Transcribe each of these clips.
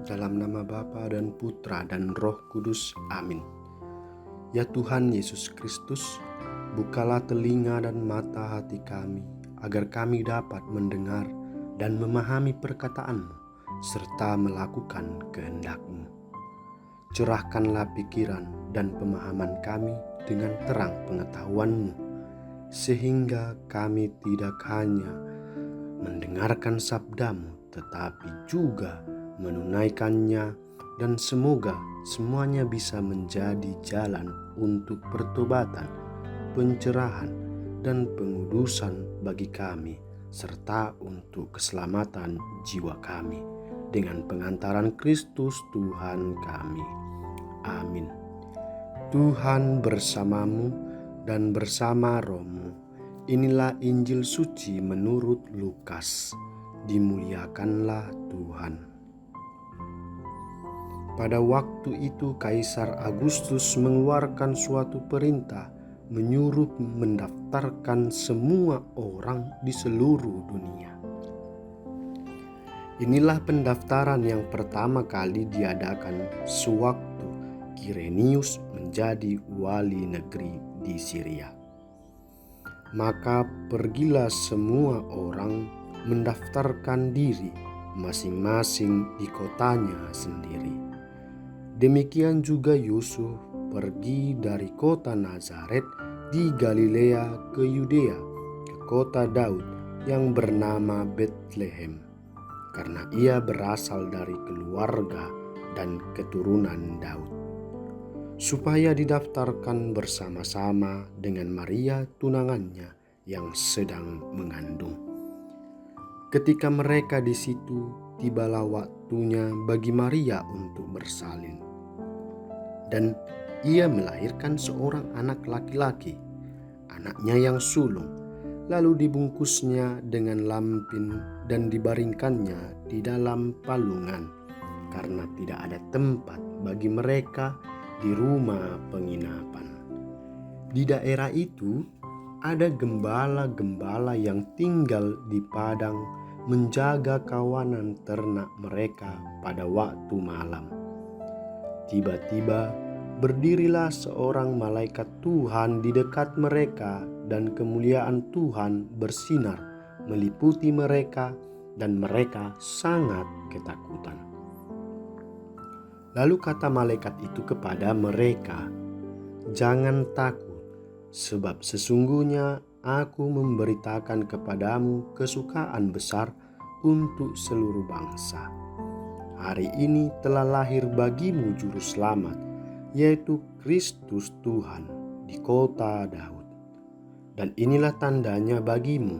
Dalam nama Bapa dan Putra dan Roh Kudus. Amin. Ya Tuhan Yesus Kristus, bukalah telinga dan mata hati kami, agar kami dapat mendengar dan memahami perkataan-Mu, serta melakukan kehendak-Mu. Cerahkanlah pikiran dan pemahaman kami dengan terang pengetahuan-Mu, sehingga kami tidak hanya mendengarkan sabda-Mu, tetapi juga menunaikannya, dan semoga semuanya bisa menjadi jalan untuk pertobatan, pencerahan, dan pengudusan bagi kami, serta untuk keselamatan jiwa kami, dengan pengantaran Kristus Tuhan kami. Amin. Tuhan bersamamu dan bersama rohmu. Inilah Injil suci menurut Lukas. Dimuliakanlah Tuhan. Pada waktu itu Kaisar Agustus mengeluarkan suatu perintah menyuruh mendaftarkan semua orang di seluruh dunia. Inilah pendaftaran yang pertama kali diadakan sewaktu Kirenius menjadi wali negeri di Syria. Maka pergilah semua orang mendaftarkan diri masing-masing di kotanya sendiri. Demikian juga Yusuf pergi dari kota Nazaret di Galilea ke Yudea, ke kota Daud yang bernama Betlehem, karena ia berasal dari keluarga dan keturunan Daud, supaya didaftarkan bersama-sama dengan Maria tunangannya yang sedang mengandung. Ketika mereka di situ, tibalah waktunya bagi Maria untuk bersalin. Dan ia melahirkan seorang anak laki-laki, anaknya yang sulung, lalu dibungkusnya dengan lampin dan dibaringkannya di dalam palungan, karena tidak ada tempat bagi mereka di rumah penginapan. Di daerah itu ada gembala-gembala yang tinggal di padang menjaga kawanan ternak mereka pada waktu malam. Tiba-tiba berdirilah seorang malaikat Tuhan di dekat mereka, dan kemuliaan Tuhan bersinar meliputi mereka, dan mereka sangat ketakutan. Lalu kata malaikat itu kepada mereka, "Jangan takut, sebab sesungguhnya aku memberitakan kepadamu kesukaan besar untuk seluruh bangsa. Hari ini telah lahir bagimu juru selamat, yaitu Kristus Tuhan di kota Daud. Dan inilah tandanya bagimu,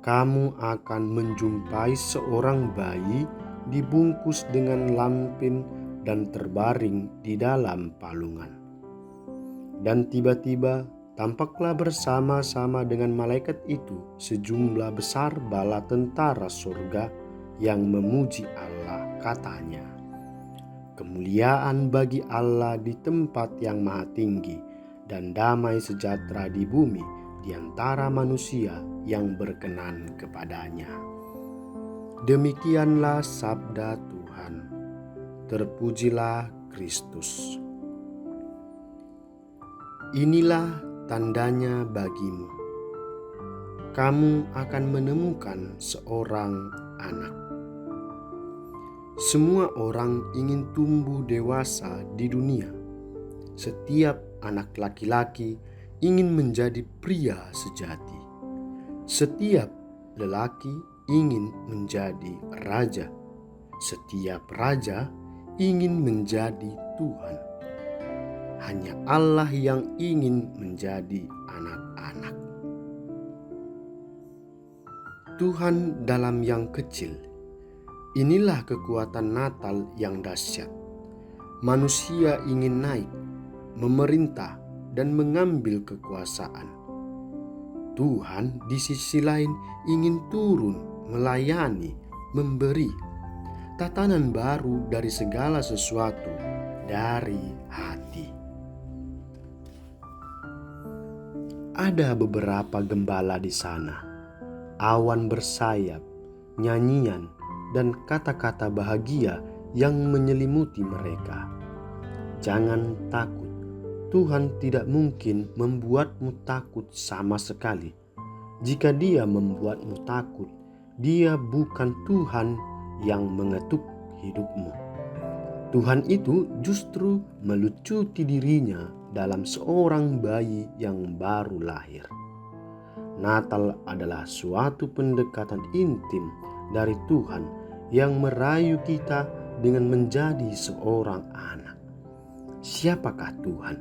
kamu akan menjumpai seorang bayi dibungkus dengan lampin dan terbaring di dalam palungan." Dan tiba-tiba tampaklah bersama-sama dengan malaikat itu sejumlah besar bala tentara surga yang memuji Allah, katanya, "Kemuliaan bagi Allah di tempat yang maha tinggi, dan damai sejahtera di bumi di antara manusia yang berkenan kepadanya." Demikianlah sabda Tuhan. Terpujilah Kristus. Inilah tandanya bagimu. Kamu akan menemukan seorang anak. Semua orang ingin tumbuh dewasa di dunia. Setiap anak laki-laki ingin menjadi pria sejati. Setiap lelaki ingin menjadi raja. Setiap raja ingin menjadi Tuhan. Hanya Allah yang ingin menjadi anak-anak. Tuhan dalam yang kecil. Inilah kekuatan Natal yang dahsyat. Manusia ingin naik, memerintah, dan mengambil kekuasaan. Tuhan di sisi lain ingin turun, melayani, memberi tatanan baru dari segala sesuatu, dari hati. Ada beberapa gembala di sana. Awan bersayap, nyanyian, dan kata-kata bahagia yang menyelimuti mereka. Jangan takut, Tuhan tidak mungkin membuatmu takut sama sekali. Jika Dia membuatmu takut, Dia bukan Tuhan yang mengetuk hidupmu. Tuhan itu justru melucuti dirinya dalam seorang bayi yang baru lahir. Natal adalah suatu pendekatan intim dari Tuhan yang merayu kita dengan menjadi seorang anak. Siapakah Tuhan?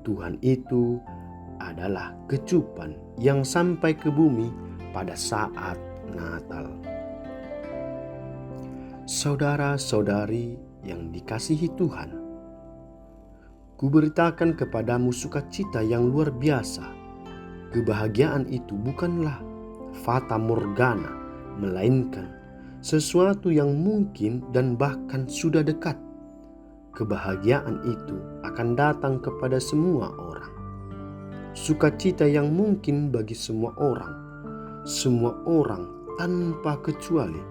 Tuhan itu adalah kecupan yang sampai ke bumi pada saat Natal. Saudara-saudari yang dikasihi Tuhan, kuberitakan kepadamu sukacita yang luar biasa. Kebahagiaan itu bukanlah fata morgana, melainkan sesuatu yang mungkin dan bahkan sudah dekat. Kebahagiaan itu akan datang kepada semua orang. Sukacita yang mungkin bagi semua orang tanpa kecuali,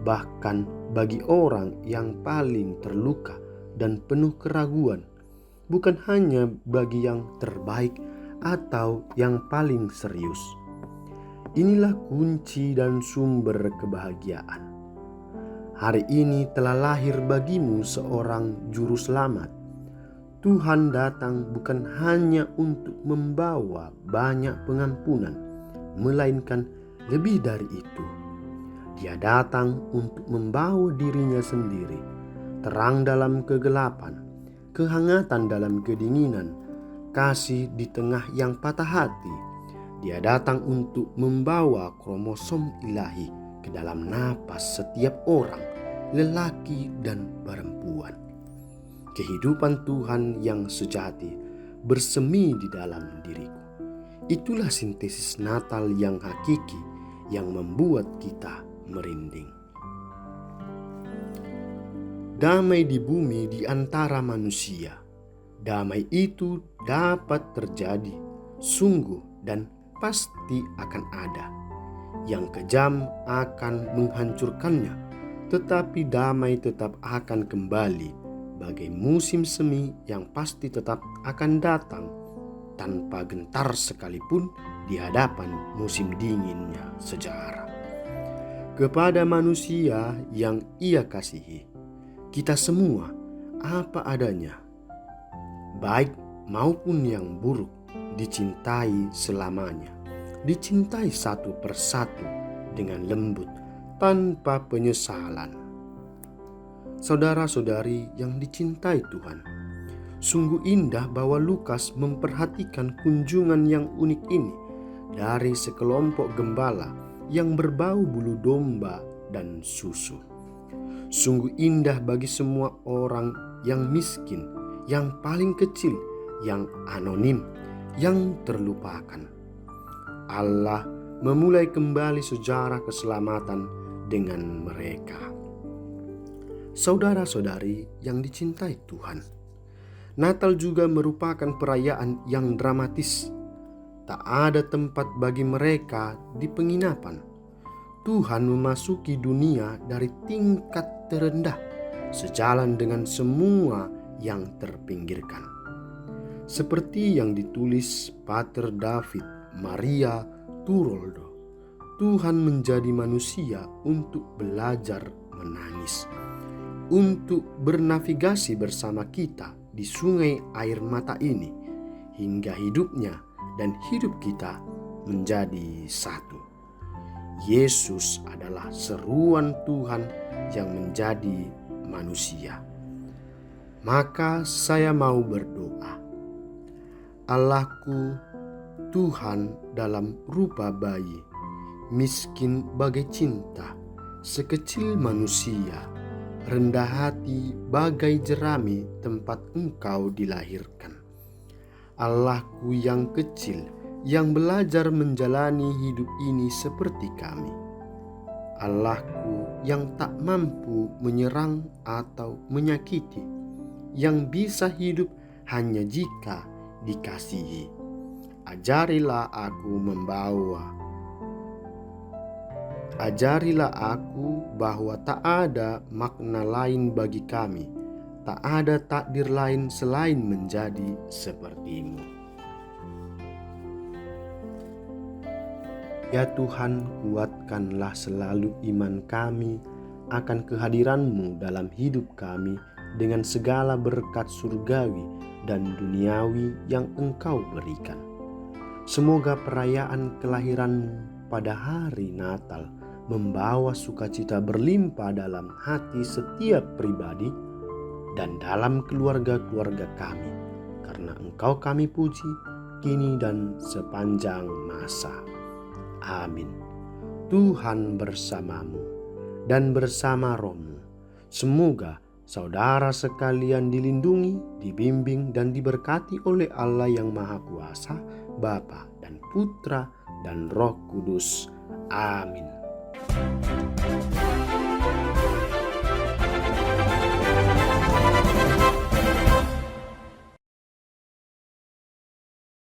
bahkan bagi orang yang paling terluka dan penuh keraguan, bukan hanya bagi yang terbaik atau yang paling serius. Inilah kunci dan sumber kebahagiaan. Hari ini telah lahir bagimu seorang juru selamat. Tuhan datang bukan hanya untuk membawa banyak pengampunan, melainkan lebih dari itu. Dia datang untuk membawa dirinya sendiri, terang dalam kegelapan, kehangatan dalam kedinginan, kasih di tengah yang patah hati. Dia datang untuk membawa kromosom ilahi ke dalam napas setiap orang, lelaki dan perempuan. Kehidupan Tuhan yang sejati bersemi di dalam diriku. Itulah sintesis Natal yang hakiki yang membuat kita merinding. Damai di bumi di antara manusia. Damai itu dapat terjadi, sungguh dan pasti akan ada. Yang kejam akan menghancurkannya, tetapi damai tetap akan kembali bagai musim semi yang pasti tetap akan datang tanpa gentar sekalipun di hadapan musim dinginnya sejarah. Kepada manusia yang Ia kasihi, kita semua apa adanya, baik maupun yang buruk, dicintai selamanya, dicintai satu persatu dengan lembut tanpa penyesalan. Saudara-saudari yang dicintai Tuhan, sungguh indah bahwa Lukas memperhatikan kunjungan yang unik ini dari sekelompok gembala yang berbau bulu domba dan susu. Sungguh indah bagi semua orang yang miskin, yang paling kecil, yang anonim, yang terlupakan. Allah memulai kembali sejarah keselamatan dengan mereka. Saudara-saudari yang dicintai Tuhan, Natal juga merupakan perayaan yang dramatis. Tak ada tempat bagi mereka di penginapan. Tuhan memasuki dunia dari tingkat terendah, sejalan dengan semua yang terpinggirkan. Seperti yang ditulis Pater David Maria Turoldo, Tuhan menjadi manusia untuk belajar menangis, untuk bernavigasi bersama kita di sungai air mata ini, hingga hidupnya dan hidup kita menjadi satu. Yesus adalah seruan Tuhan yang menjadi manusia. Maka saya mau berdoa, Allahku, Tuhan dalam rupa bayi, miskin bagai cinta, sekecil manusia, rendah hati bagai jerami tempat Engkau dilahirkan. Allahku yang kecil, yang belajar menjalani hidup ini seperti kami. Allahku yang tak mampu menyerang atau menyakiti, yang bisa hidup hanya jika dikasihi. Ajarilah aku membawa Ajarilah aku bahwa tak ada makna lain bagi kami, tak ada takdir lain selain menjadi seperti-Mu. Ya Tuhan, kuatkanlah selalu iman kami akan kehadiran-Mu dalam hidup kami dengan segala berkat surgawi dan duniawi yang Engkau berikan. Semoga perayaan kelahiran-Mu pada hari Natal membawa sukacita berlimpah dalam hati setiap pribadi dan dalam keluarga-keluarga kami, karena Engkau kami puji, kini dan sepanjang masa. Amin. Tuhan bersamamu dan bersama rohmu. Semoga saudara sekalian dilindungi, dibimbing, dan diberkati oleh Allah yang Maha Kuasa, Bapa dan Putra dan Roh Kudus. Amin.